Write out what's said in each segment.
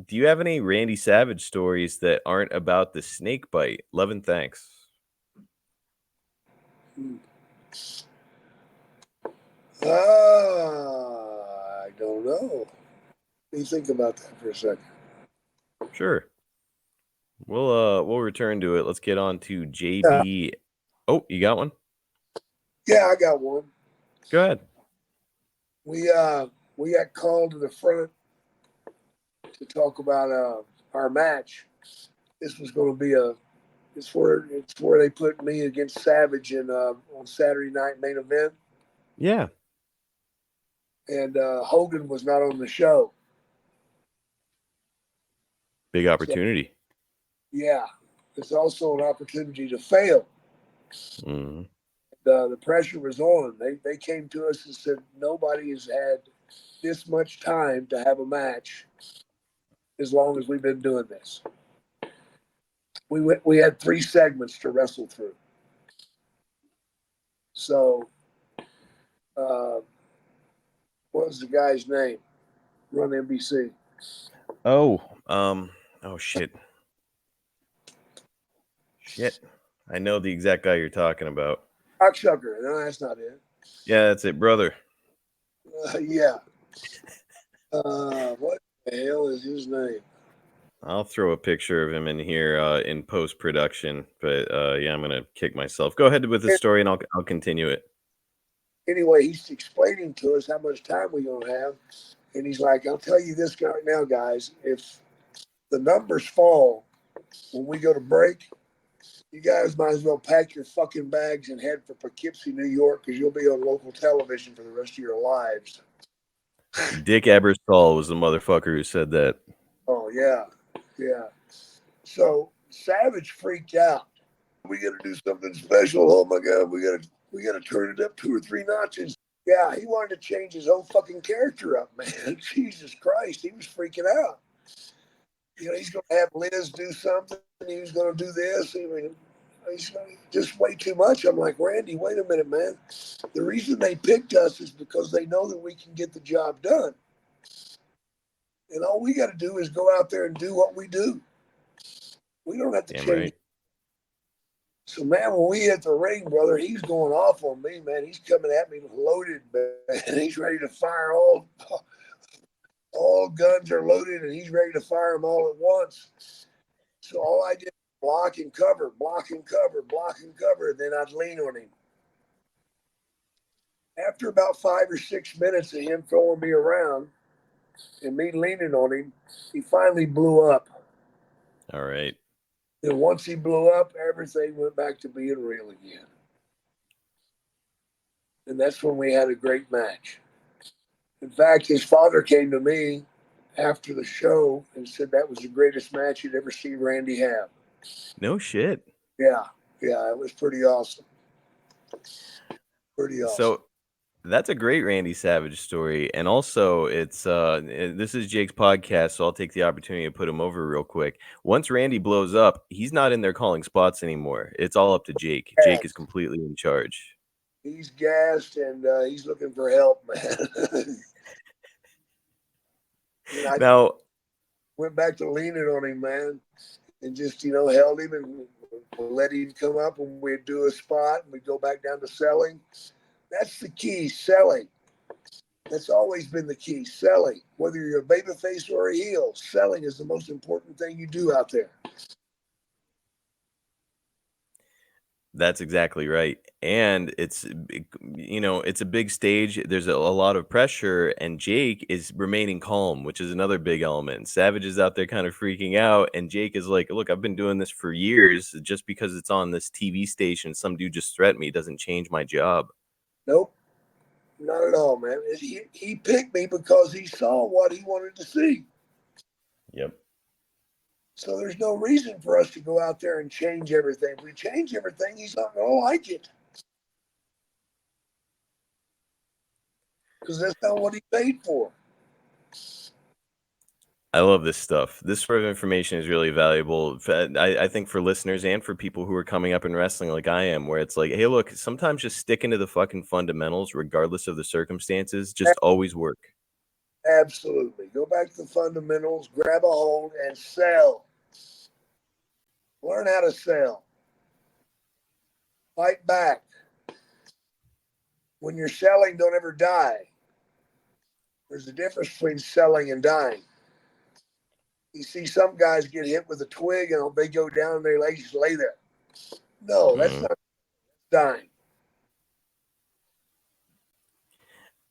Do you have any Randy Savage stories that aren't about the snake bite? Love and thanks. I don't know. Let me think about that for a second. Sure. We'll return to it. Let's get on to Uh, JB. Oh, you got one? yeah, I got one. Go ahead. We got called to the front to talk about our match. This was going to be it's where they put me against Savage in on Saturday night main event, Yeah. and Hogan was not on the show. Big So opportunity. yeah, it's also an opportunity to fail. Mhm. The pressure was on. They came to us and said nobody has had this much time to have a match as long as we've been doing this. We had 3 segments to wrestle through. So uh, what was the guy's name? Run NBC. Oh, oh shit. Shit. I know the exact guy you're talking about. Cocksucker. No, that's not it. Yeah, that's it, brother. Yeah. What the hell is his name? I'll throw a picture of him in here in post production, but yeah, I'm gonna kick myself. Go ahead with the story, and I'll continue it. Anyway, he's explaining to us how much time we're going to have. And he's like, I'll tell you this right now, guys. If the numbers fall when we go to break, you guys might as well pack your fucking bags and head for Poughkeepsie, New York, because you'll be on local television for the rest of your lives. Dick Ebersol was the motherfucker who said that. Oh, yeah. Yeah. So Savage freaked out. We got to do something special. Oh, my God. We got to turn it up 2 or 3 notches. Yeah, he wanted to change his whole fucking character up, man. Jesus Christ. He was freaking out. He's going to have Liz do something. He was going to do this. I mean, he's just way too much. I'm like, Randy, wait a minute, man. The reason they picked us is because they know that we can get the job done. And all we got to do is go out there and do what we do. We don't have to Damn change. right. So, man, when we hit the ring, brother, he's going off on me, man. He's coming at me loaded, man. He's ready to fire all guns are loaded, and he's ready to fire them all at once. So all I did was block and cover, block and cover, block and cover, and then I'd lean on him. After about 5 or 6 minutes of him throwing me around and me leaning on him, he finally blew up. All right. And once he blew up, everything went back to being real again. And that's when we had a great match. In fact, his father came to me after the show and said that was the greatest match he'd ever seen Randy have. No shit. Yeah, yeah, it was pretty awesome. Pretty awesome. So that's a great Randy Savage story, and also it's this is Jake's podcast, so I'll take the opportunity to put him over real quick. Once Randy blows up, he's not in there calling spots anymore. It's all up to Jake. Jake is completely in charge. He's gassed and he's looking for help, man. I Now, went back to leaning on him, man, and just held him and let him come up, and we'd do a spot and we'd go back down to selling. That's the key, selling. That's always been the key, selling. Whether you're a babyface or a heel, selling is the most important thing you do out there. that's exactly right. And it's it's a big stage. There's a lot of pressure, and Jake is remaining calm, which is another big element. Savage is out there kind of freaking out, and Jake is like, "Look, I've been doing this for years. Just because it's on this TV station, some dude just threatened me doesn't change my job." Nope, not at all, man. He picked me because he saw what he wanted to see. Yep. So there's no reason for us to go out there and change everything. If we change everything, he's not going to like it. Because that's not what he paid for. I love this stuff. This sort of information is really valuable. I think for listeners and for people who are coming up in wrestling like I am, where it's like, hey, look, sometimes just sticking to the fucking fundamentals, regardless of the circumstances, just always work. Absolutely. Go back to the fundamentals, grab a hold, and sell. Learn how to sell. Fight back. When you're selling, don't ever die. There's a difference between selling and dying. You see some guys get hit with a twig and they go down and they just lay there. No, that's Mm. not dying.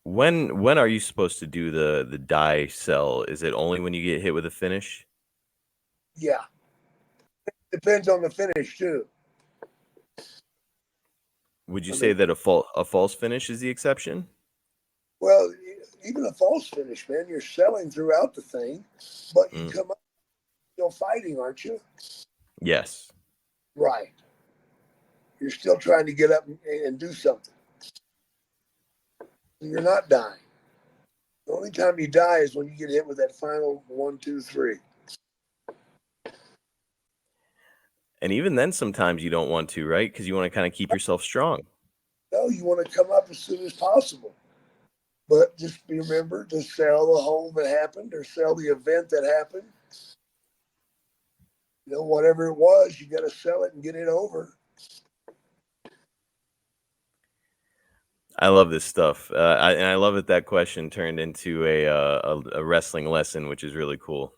When are you supposed to do the die sell? Is it only when you get hit with a finish? Yeah. Depends on the finish, too. Would you I say mean, that a false finish is the exception? well, even a false finish, man, you're selling throughout the thing, but you Mm. come up still fighting, aren't you? Yes. Right. You're still trying to get up and do something. You're not dying. The only time you die is when you get hit with that final one, two, three. And even then, sometimes you don't want to, right? Because you want to kind of keep yourself strong. No, you want to come up as soon as possible. But just remember to sell the hole that happened or sell the event that happened. You know, whatever it was, you got to sell it and get it over. I love this stuff, and I love that question turned into a wrestling lesson, which is really cool.